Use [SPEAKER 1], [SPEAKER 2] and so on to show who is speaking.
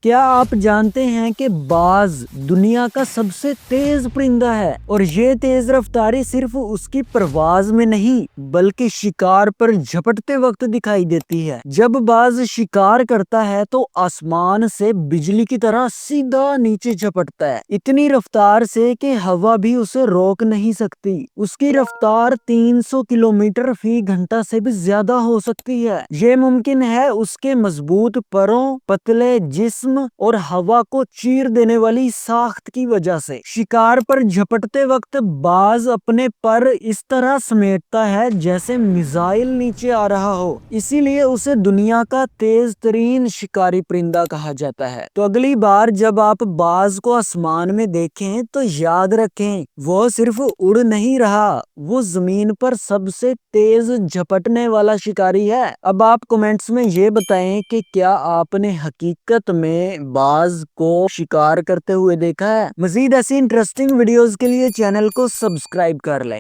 [SPEAKER 1] کیا آپ جانتے ہیں کہ باز دنیا کا سب سے تیز پرندہ ہے اور یہ تیز رفتاری صرف اس کی پرواز میں نہیں بلکہ شکار پر جھپٹتے وقت دکھائی دیتی ہے۔ جب باز شکار کرتا ہے تو آسمان سے بجلی کی طرح سیدھا نیچے جھپٹتا ہے، اتنی رفتار سے کہ ہوا بھی اسے روک نہیں سکتی۔ اس کی رفتار 300 کلومیٹر فی گھنٹہ سے بھی زیادہ ہو سکتی ہے۔ یہ ممکن ہے اس کے مضبوط پروں، پتلے جسم اور ہوا کو چیر دینے والی ساخت کی وجہ سے۔ شکار پر جھپٹتے وقت باز اپنے پر اس طرح سمیٹتا ہے جیسے میزائل نیچے آ رہا ہو، اسی لیے اسے دنیا کا تیز ترین شکاری پرندہ کہا جاتا ہے۔ تو اگلی بار جب آپ باز کو آسمان میں دیکھیں تو یاد رکھیں وہ صرف اڑ نہیں رہا، وہ زمین پر سب سے تیز جھپٹنے والا شکاری ہے۔ اب آپ کمنٹس میں یہ بتائیں کہ کیا آپ نے حقیقت میں باز کو شکار کرتے ہوئے دیکھا ہے؟ مزید ایسی انٹرسٹنگ ویڈیوز کے لیے چینل کو سبسکرائب کر لیں۔